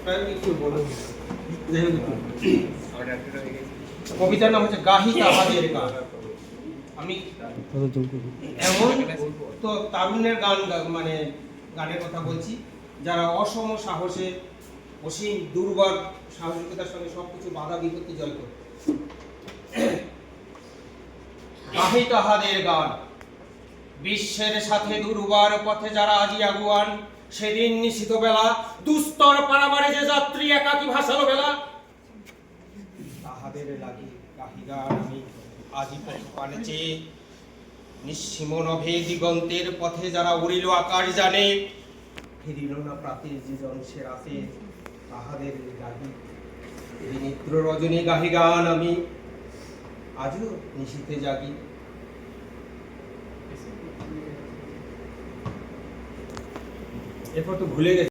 একটু বলো। কবিতার নাম হচ্ছে গাহি তাহাদের গান। আমি এমন তো তারুণ্যের গান মানে গানের কথা বলছি, যারা অসম সাহসে অসীম দুর্বার সাহসিকতার সঙ্গে সবকিছু বাধা বিপত্তি জয় করে। গাহি তাহাদের গান, বিশ্বের সাথে দুর্বার পথে যারা আজি আগুয়ান, সেদিন নিশিত বেলা দুস্তর পারাবারে যে যাত্রী একাকী ভাসালো বেলা, তাহাদের লাগি গাহি গান আমি আজি পথ পানে চেয়ে, নিঃসীম নভে দিগন্তের পথে যারা উড়িল আকাশ জানে, ফিরিল না প্রাতের যে জংশের আসে, তাহাদের গাহি এই নিদ্র রজনী গাহি গান আমি আজও নিশীতে জাগি। এরপর তো ভুলে গেছি।